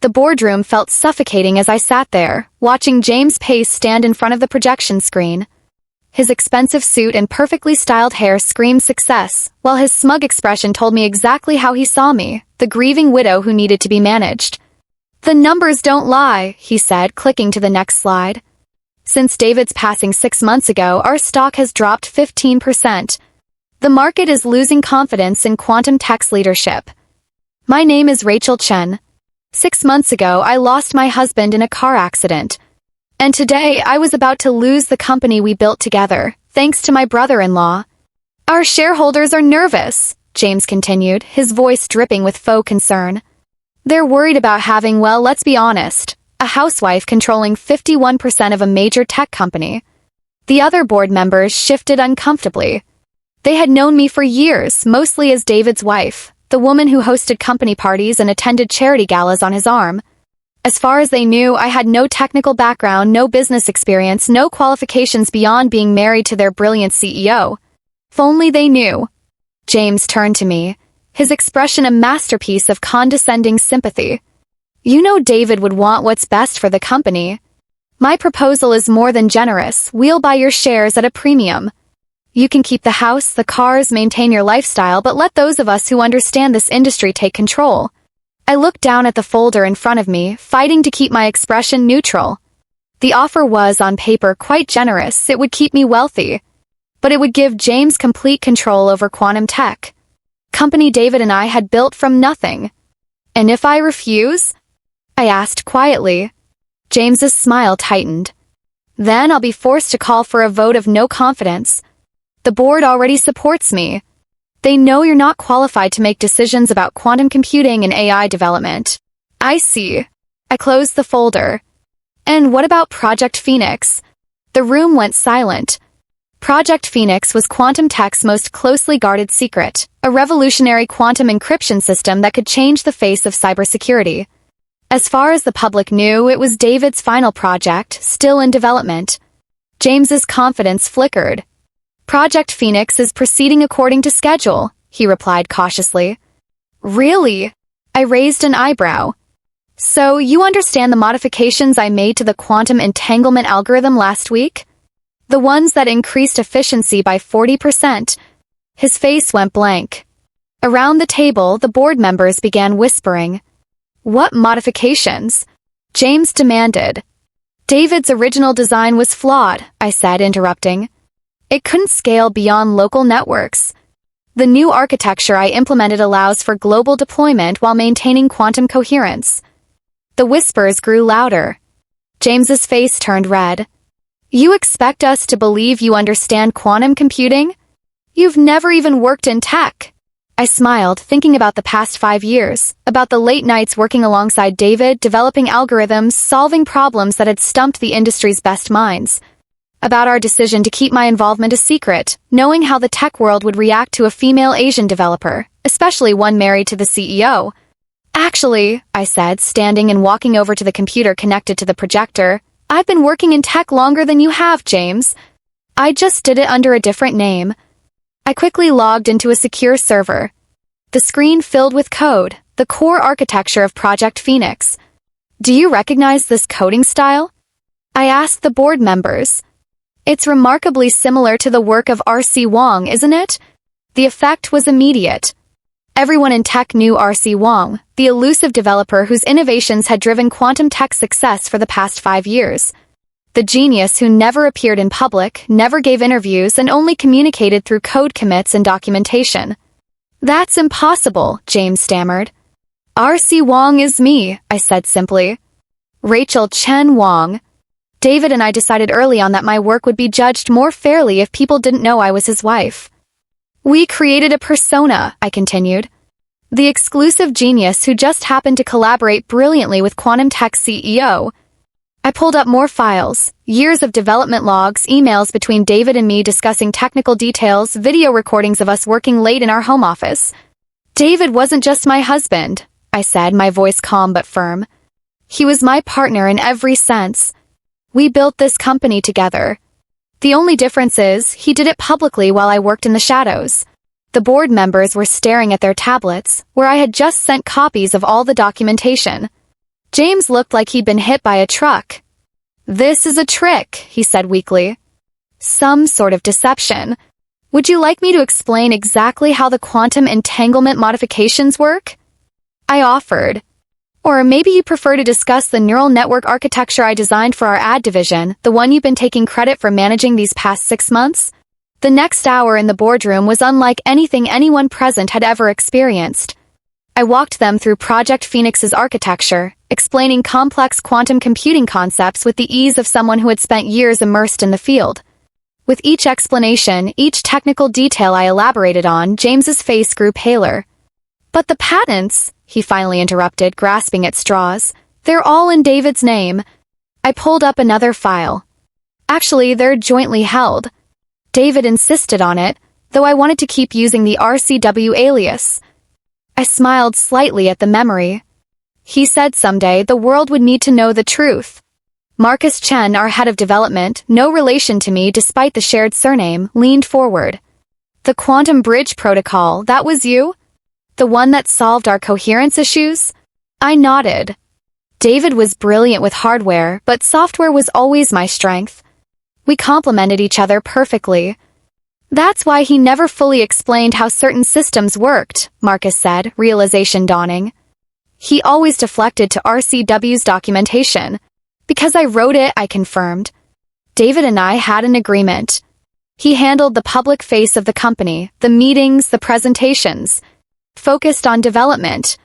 The boardroom felt suffocating as I sat there, watching James Pace stand in front of the projection screen. His expensive suit and perfectly styled hair screamed success, while his smug expression told me exactly how he saw me, the grieving widow who needed to be managed. "The numbers don't lie," he said, clicking to the next slide. "Since David's passing 6 months ago, our stock has dropped 15%. The market is losing confidence in quantum tech's leadership. My name is Rachel Chen. 6 months ago, I lost my husband in a car accident. And today, I was about to lose the company we built together, thanks to my brother-in-law. Our shareholders are nervous," James continued, his voice dripping with faux concern. "They're worried about having, well, let's be honest, a housewife controlling 51% of a major tech company." The other board members shifted uncomfortably. They had known me for years, mostly as David's wife, the woman who hosted company parties and attended charity galas on his arm. As far as they knew, I had no technical background, no business experience, no qualifications beyond being married to their brilliant CEO. If only they knew. James turned to me, his expression a masterpiece of condescending sympathy. "You know David would want what's best for the company. My proposal is more than generous. We'll buy your shares at a premium. You can keep the house, the cars, maintain your lifestyle, but let those of us who understand this industry take control." I looked down at the folder in front of me, fighting to keep my expression neutral. The offer was, on paper, quite generous. It would keep me wealthy. But it would give James complete control over quantum tech. Company David and I had built from nothing. "And if I refuse?" I asked quietly. James's smile tightened. "Then I'll be forced to call for a vote of no confidence. The board already supports me. They know you're not qualified to make decisions about quantum computing and AI development." "I see." I closed the folder. "And what about Project Phoenix?" The room went silent. Project Phoenix was quantum tech's most closely guarded secret, a revolutionary quantum encryption system that could change the face of cybersecurity. As far as the public knew, it was David's final project, still in development. James's confidence flickered. "Project Phoenix is proceeding according to schedule," he replied cautiously. "Really?" I raised an eyebrow. "So you understand the modifications I made to the quantum entanglement algorithm last week? The ones that increased efficiency by 40%. His face went blank. Around the table, the board members began whispering. "What modifications?" James demanded. "David's original design was flawed," I said, interrupting. "It couldn't scale beyond local networks. The new architecture I implemented allows for global deployment while maintaining quantum coherence." The whispers grew louder. James's face turned red. "You expect us to believe you understand quantum computing? You've never even worked in tech." I smiled, thinking about the past 5 years, about the late nights working alongside David, developing algorithms, solving problems that had stumped the industry's best minds. About our decision to keep my involvement a secret, knowing how the tech world would react to a female Asian developer, especially one married to the CEO. "Actually," I said, standing and walking over to the computer connected to the projector, "I've been working in tech longer than you have, James. I just did it under a different name." I quickly logged into a secure server. The screen filled with code, the core architecture of Project Phoenix. "Do you recognize this coding style?" I asked the board members. "It's remarkably similar to the work of R.C. Wong, isn't it?" The effect was immediate. Everyone in tech knew R.C. Wong, the elusive developer whose innovations had driven quantum tech success for the past 5 years. The genius who never appeared in public, never gave interviews, and only communicated through code commits and documentation. "That's impossible," James stammered. "R.C. Wong is me," I said simply. "Rachel Chen Wong." David and I decided early on that my work would be judged more fairly if people didn't know I was his wife. "We created a persona," I continued. "The exclusive genius who just happened to collaborate brilliantly with Quantum Tech's CEO. I pulled up more files, years of development logs, emails between David and me discussing technical details, video recordings of us working late in our home office. "David wasn't just my husband," I said, my voice calm but firm. "He was my partner in every sense. We built this company together. The only difference is, he did it publicly while I worked in the shadows." The board members were staring at their tablets, where I had just sent copies of all the documentation. James looked like he'd been hit by a truck. "This is a trick," he said weakly. "Some sort of deception. Would you like me to explain exactly how the quantum entanglement modifications work?" I offered. "Or maybe you prefer to discuss the neural network architecture I designed for our ad division, the one you've been taking credit for managing these past 6 months?" The next hour in the boardroom was unlike anything anyone present had ever experienced. I walked them through Project Phoenix's architecture, explaining complex quantum computing concepts with the ease of someone who had spent years immersed in the field. With each explanation, each technical detail I elaborated on, James's face grew paler. "But the patents," he finally interrupted, grasping at straws. "They're all in David's name." I pulled up another file. "Actually, they're jointly held. David insisted on it, though I wanted to keep using the RCW alias." I smiled slightly at the memory. "He said someday the world would need to know the truth." Marcus Chen, our head of development, no relation to me despite the shared surname, leaned forward. "The Quantum Bridge Protocol, that was you? The one that solved our coherence issues?" I nodded. David was brilliant with hardware, but software was always my strength. We complemented each other perfectly. "That's why he never fully explained how certain systems worked," Marcus said, realization dawning. "He always deflected to RCW's documentation." "Because I wrote it," I confirmed. David and I had an agreement. He handled the public face of the company, the meetings, the presentations, focused on development,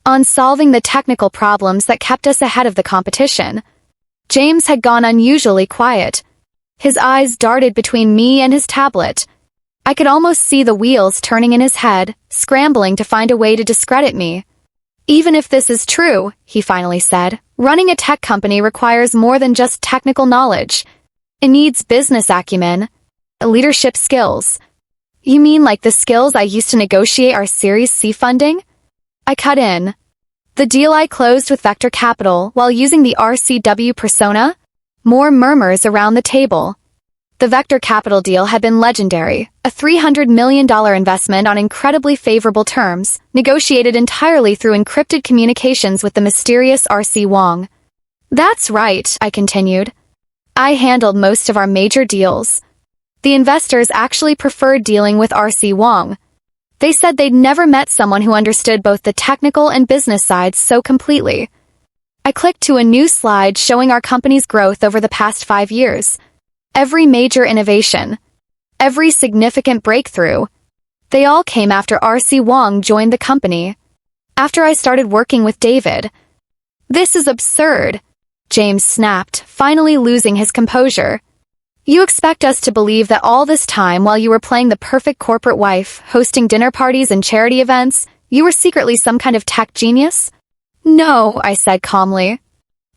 on solving the technical problems that kept us ahead of the competition. James had gone unusually quiet. His eyes darted between me and his tablet. I could almost see the wheels turning in his head, scrambling to find a way to discredit me. "Even if this is true," he finally said, "running a tech company requires more than just technical knowledge. It needs business acumen, leadership skills." "You mean like the skills I used to negotiate our Series C funding?" I cut in. "The deal I closed with Vector Capital while using the RCW persona?" More murmurs around the table. The Vector Capital deal had been legendary, a $300 million investment on incredibly favorable terms, negotiated entirely through encrypted communications with the mysterious R.C. Wong. "That's right," I continued. "I handled most of our major deals. The investors actually preferred dealing with R.C. Wong. They said they'd never met someone who understood both the technical and business sides so completely." I clicked to a new slide showing our company's growth over the past 5 years. Every major innovation, every significant breakthrough, they all came after R.C. Wong joined the company. After I started working with David. "This is absurd," James snapped, finally losing his composure. "You expect us to believe that all this time while you were playing the perfect corporate wife, hosting dinner parties and charity events, you were secretly some kind of tech genius?" "No," I said calmly.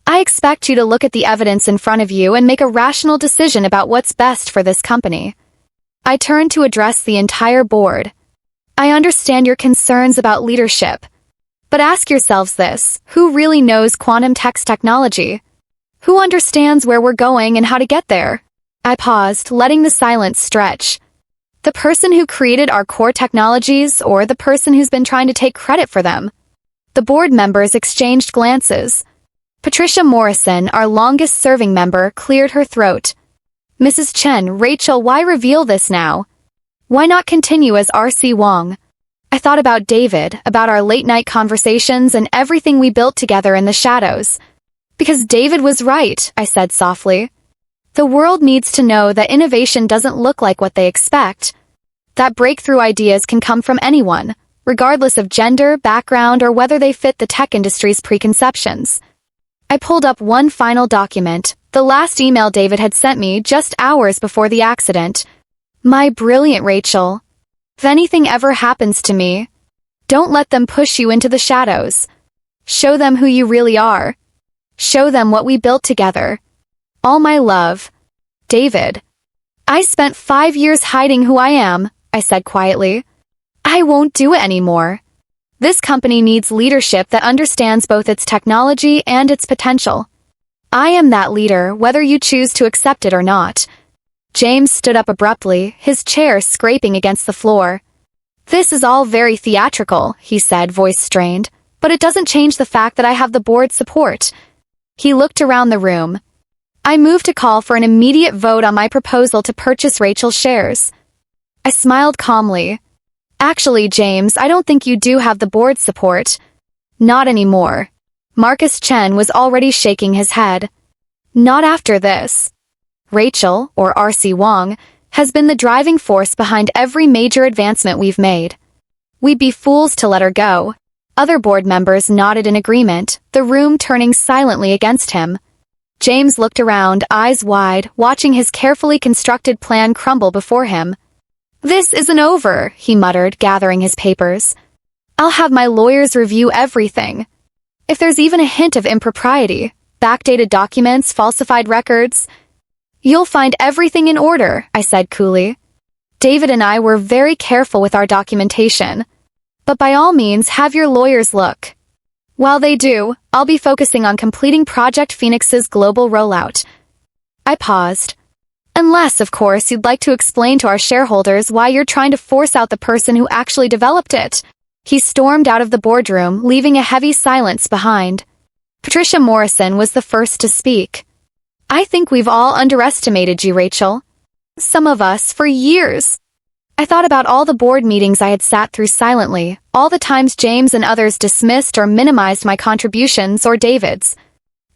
"I expect you to look at the evidence in front of you and make a rational decision about what's best for this company." I turned to address the entire board. "I understand your concerns about leadership. But ask yourselves this, who really knows quantum text technology? Who understands where we're going and how to get there?" I paused, letting the silence stretch. The person who created our core technologies or the person who's been trying to take credit for them? The board members exchanged glances. Patricia Morrison, our longest-serving member, cleared her throat. "Mrs. Chen, Rachel, why reveal this now? Why not continue as R.C. Wong?" I thought about David, about our late-night conversations and everything we built together in the shadows. "Because David was right," I said softly. "The world needs to know that innovation doesn't look like what they expect. That breakthrough ideas can come from anyone, regardless of gender, background, or whether they fit the tech industry's preconceptions." I pulled up one final document, the last email David had sent me just hours before the accident. "My brilliant Rachel. If anything ever happens to me, don't let them push you into the shadows. Show them who you really are. Show them what we built together. All my love. David." "I spent 5 years hiding who I am," I said quietly. "I won't do it anymore. This company needs leadership that understands both its technology and its potential. I am that leader, whether you choose to accept it or not." James stood up abruptly, his chair scraping against the floor. "This is all very theatrical," he said, voice strained, but it doesn't change the fact that I have the board's support. He looked around the room. I moved to call for an immediate vote on my proposal to purchase Rachel's shares. I smiled calmly. Actually, James, I don't think you do have the board's support. Not anymore. Marcus Chen was already shaking his head. Not after this. Rachel, or R.C. Wong, has been the driving force behind every major advancement we've made. We'd be fools to let her go. Other board members nodded in agreement, the room turning silently against him. James looked around, eyes wide, watching his carefully constructed plan crumble before him. This isn't over, he muttered, gathering his papers. I'll have my lawyers review everything. If there's even a hint of impropriety, backdated documents, falsified records, you'll find everything in order, I said coolly. David and I were very careful with our documentation. But by all means, have your lawyers look. While they do, I'll be focusing on completing Project Phoenix's global rollout. I paused. Unless, of course, you'd like to explain to our shareholders why you're trying to force out the person who actually developed it. He stormed out of the boardroom, leaving a heavy silence behind. Patricia Morrison was the first to speak. I think we've all underestimated you, Rachel. Some of us, for years. I thought about all the board meetings I had sat through silently, all the times James and others dismissed or minimized my contributions or David's.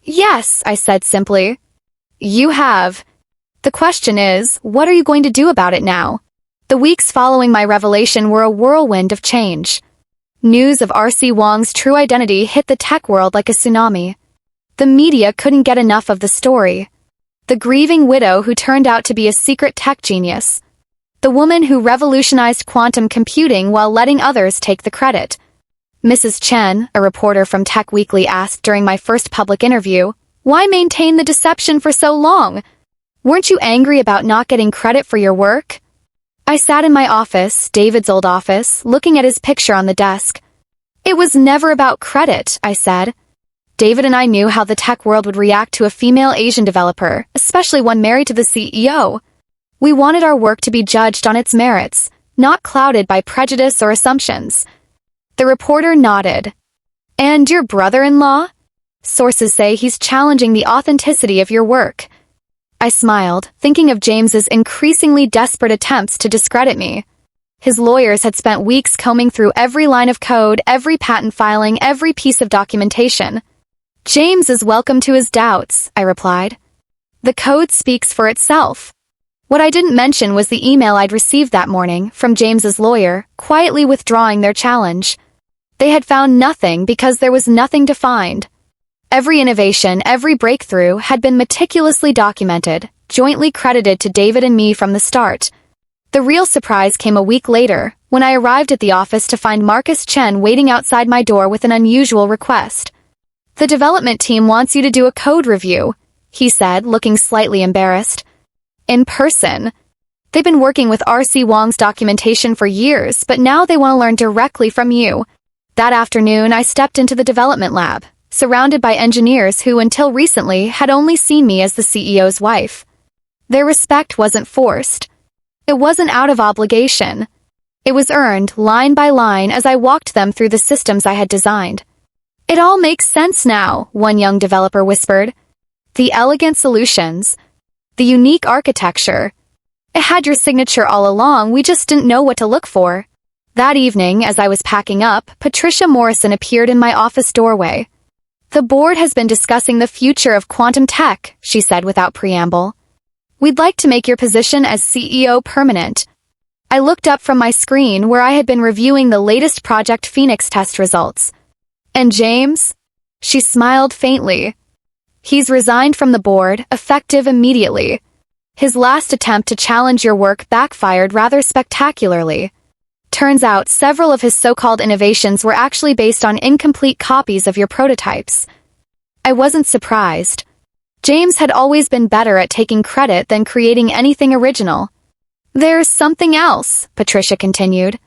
Yes, I said simply. You have. The question is, what are you going to do about it now? The weeks following my revelation were a whirlwind of change. News of R.C. Wong's true identity hit the tech world like a tsunami. The media couldn't get enough of the story. The grieving widow who turned out to be a secret tech genius. The woman who revolutionized quantum computing while letting others take the credit. Mrs. Chen, a reporter from Tech Weekly, asked during my first public interview, why maintain the deception for so long? Weren't you angry about not getting credit for your work? I sat in my office, David's old office, looking at his picture on the desk. It was never about credit, I said. David and I knew how the tech world would react to a female Asian developer, especially one married to the CEO. We wanted our work to be judged on its merits, not clouded by prejudice or assumptions. The reporter nodded. And your brother-in-law? Sources say he's challenging the authenticity of your work. I smiled, thinking of James's increasingly desperate attempts to discredit me. His lawyers had spent weeks combing through every line of code, every patent filing, every piece of documentation. James is welcome to his doubts, I replied. The code speaks for itself. What I didn't mention was the email I'd received that morning from James's lawyer, quietly withdrawing their challenge. They had found nothing because there was nothing to find. Every innovation, every breakthrough had been meticulously documented, jointly credited to David and me from the start. The real surprise came a week later, when I arrived at the office to find Marcus Chen waiting outside my door with an unusual request. The development team wants you to do a code review, he said, looking slightly embarrassed. In person. They've been working with R.C. Wong's documentation for years, but now they want to learn directly from you. That afternoon, I stepped into the development lab, surrounded by engineers who, until recently, had only seen me as the CEO's wife. Their respect wasn't forced. It wasn't out of obligation. It was earned, line by line, as I walked them through the systems I had designed. It all makes sense now, one young developer whispered. The elegant solutions. The unique architecture. It had your signature all along, we just didn't know what to look for. That evening, as I was packing up, Patricia Morrison appeared in my office doorway. The board has been discussing the future of quantum tech, she said without preamble. We'd like to make your position as CEO permanent. I looked up from my screen where I had been reviewing the latest Project Phoenix test results. And James? She smiled faintly. He's resigned from the board, effective immediately. His last attempt to challenge your work backfired rather spectacularly. Turns out several of his so-called innovations were actually based on incomplete copies of your prototypes. I wasn't surprised. James had always been better at taking credit than creating anything original. There's something else, Patricia continued.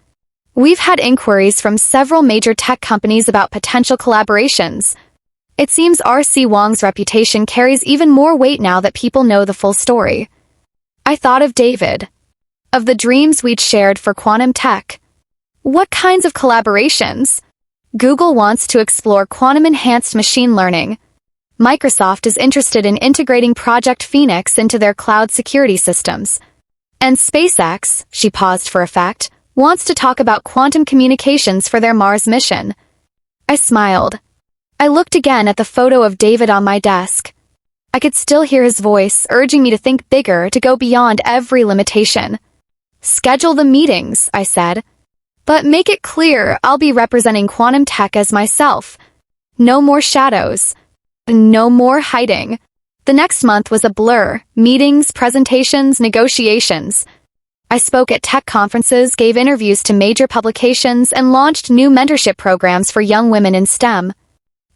We've had inquiries from several major tech companies about potential collaborations. It seems R.C. Wong's reputation carries even more weight now that people know the full story. I thought of David. Of the dreams we'd shared for quantum tech. What kinds of collaborations? Google wants to explore quantum-enhanced machine learning. Microsoft is interested in integrating Project Phoenix into their cloud security systems. And SpaceX, she paused for effect, wants to talk about quantum communications for their Mars mission. I smiled. I looked again at the photo of David on my desk. I could still hear his voice, urging me to think bigger, to go beyond every limitation. Schedule the meetings, I said. But make it clear I'll be representing quantum tech as myself. No more shadows. No more hiding. The next month was a blur. Meetings, presentations, negotiations. I spoke at tech conferences, gave interviews to major publications, and launched new mentorship programs for young women in STEM.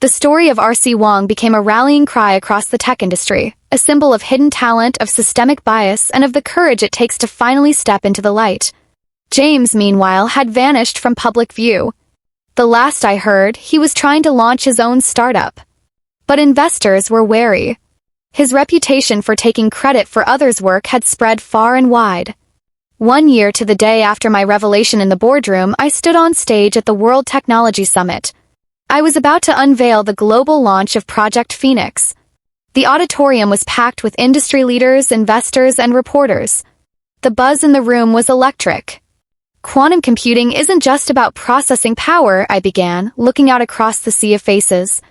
The story of R.C. Wong became a rallying cry across the tech industry, a symbol of hidden talent, of systemic bias, and of the courage it takes to finally step into the light. James, meanwhile, had vanished from public view. The last I heard, he was trying to launch his own startup. But investors were wary. His reputation for taking credit for others' work had spread far and wide. 1 year to the day after my revelation in the boardroom, I stood on stage at the World Technology Summit. I was about to unveil the global launch of Project Phoenix. The auditorium was packed with industry leaders, investors, and reporters. The buzz in the room was electric. Quantum computing isn't just about processing power, I began, looking out across the sea of faces.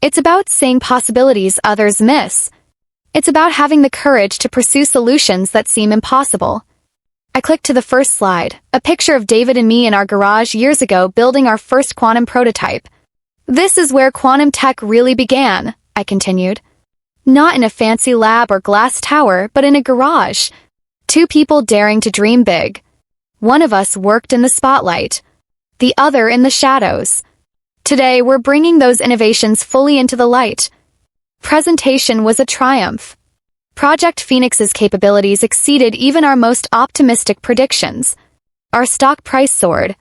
It's about seeing possibilities others miss. It's about having the courage to pursue solutions that seem impossible. I clicked to the first slide, a picture of David and me in our garage years ago building our first quantum prototype. This is where quantum tech really began, I continued. Not in a fancy lab or glass tower, but in a garage. 2 people daring to dream big. One of us worked in the spotlight, the other in the shadows. Today, we're bringing those innovations fully into the light. Presentation was a triumph. Project Phoenix's capabilities exceeded even our most optimistic predictions. Our stock price soared.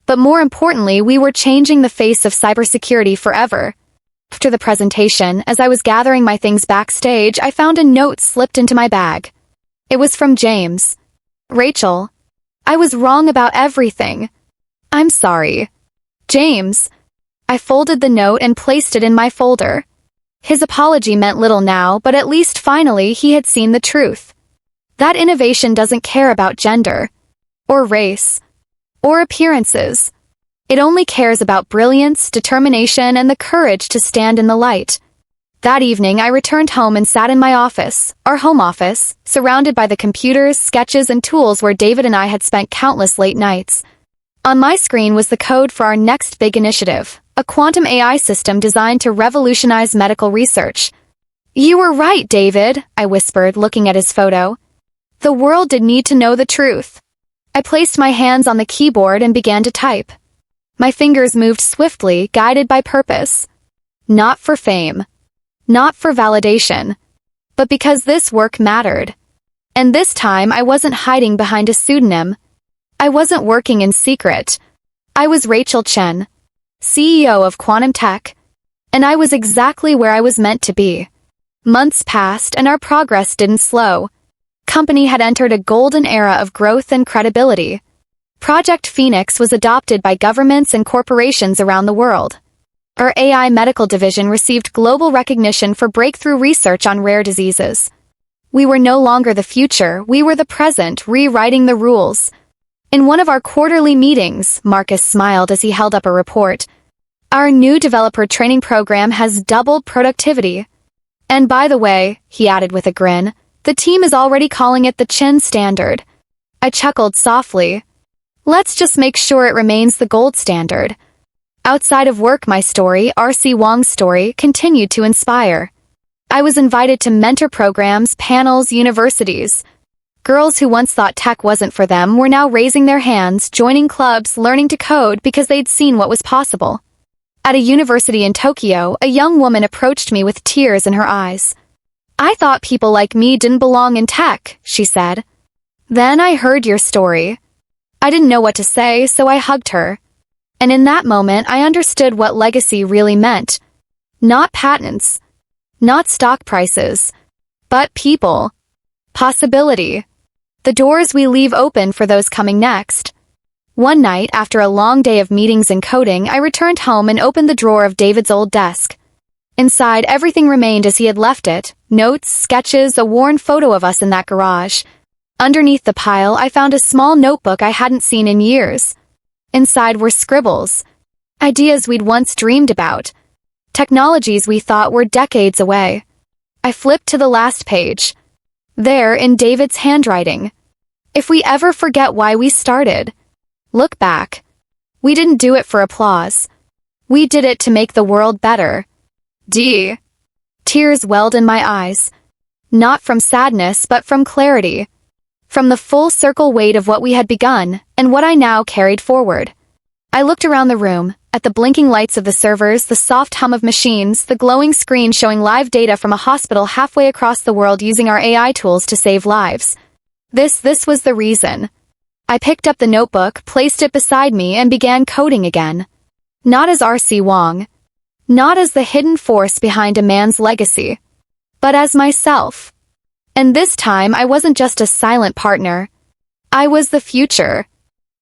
But more importantly, we were changing the face of cybersecurity forever. After the presentation, as I was gathering my things backstage, I found a note slipped into my bag. It was from James. Rachel, I was wrong about everything. I'm sorry. James. I folded the note and placed it in my folder. His apology meant little now, but at least finally he had seen the truth. That innovation doesn't care about gender, or race, or appearances. It only cares about brilliance, determination, and the courage to stand in the light. That evening, I returned home and sat in my office, our home office, surrounded by the computers, sketches, and tools where David and I had spent countless late nights. On my screen was the code for our next big initiative, a quantum AI system designed to revolutionize medical research. You were right, David, I whispered, looking at his photo. The world did need to know the truth. I placed my hands on the keyboard and began to type. My fingers moved swiftly, guided by purpose. Not for fame. Not for validation. But because this work mattered. And this time I wasn't hiding behind a pseudonym. I wasn't working in secret. I was Rachel Chen, CEO of Quantum Tech. And I was exactly where I was meant to be. Months passed and our progress didn't slow. Company had entered a golden era of growth and credibility. Project Phoenix was adopted by governments and corporations around the world. Our AI medical division received global recognition for breakthrough research on rare diseases. We were no longer the future, we were the present, rewriting the rules. In one of our quarterly meetings, Marcus smiled as he held up a report. Our new developer training program has doubled productivity. And by the way, he added with a grin, the team is already calling it the Chin standard. I chuckled softly. Let's just make sure it remains the gold standard. Outside of work, my story, R.C. Wong's story, continued to inspire. I was invited to mentor programs, panels, universities. Girls who once thought tech wasn't for them were now raising their hands, joining clubs, learning to code because they'd seen what was possible. At a university in Tokyo, a young woman approached me with tears in her eyes. I thought people like me didn't belong in tech, she said. Then I heard your story. I didn't know what to say, so I hugged her. And in that moment, I understood what legacy really meant. Not patents. Not stock prices. But people. Possibility. The doors we leave open for those coming next. One night, after a long day of meetings and coding, I returned home and opened the drawer of David's old desk. Inside, everything remained as he had left it: notes, sketches, a worn photo of us in that garage. Underneath the pile, I found a small notebook I hadn't seen in years. Inside were scribbles, ideas we'd once dreamed about, technologies we thought were decades away. I flipped to the last page. There, in David's handwriting: "If we ever forget why we started, look back. We didn't do it for applause. We did it to make the world better." D. Tears welled in my eyes. Not from sadness, but from clarity. From the full circle weight of what we had begun, and what I now carried forward. I looked around the room, at the blinking lights of the servers, the soft hum of machines, the glowing screen showing live data from a hospital halfway across the world using our AI tools to save lives. This was the reason. I picked up the notebook, placed it beside me, and began coding again. Not as R.C. Wong. Not as the hidden force behind a man's legacy. But as myself. And this time I wasn't just a silent partner. I was the future.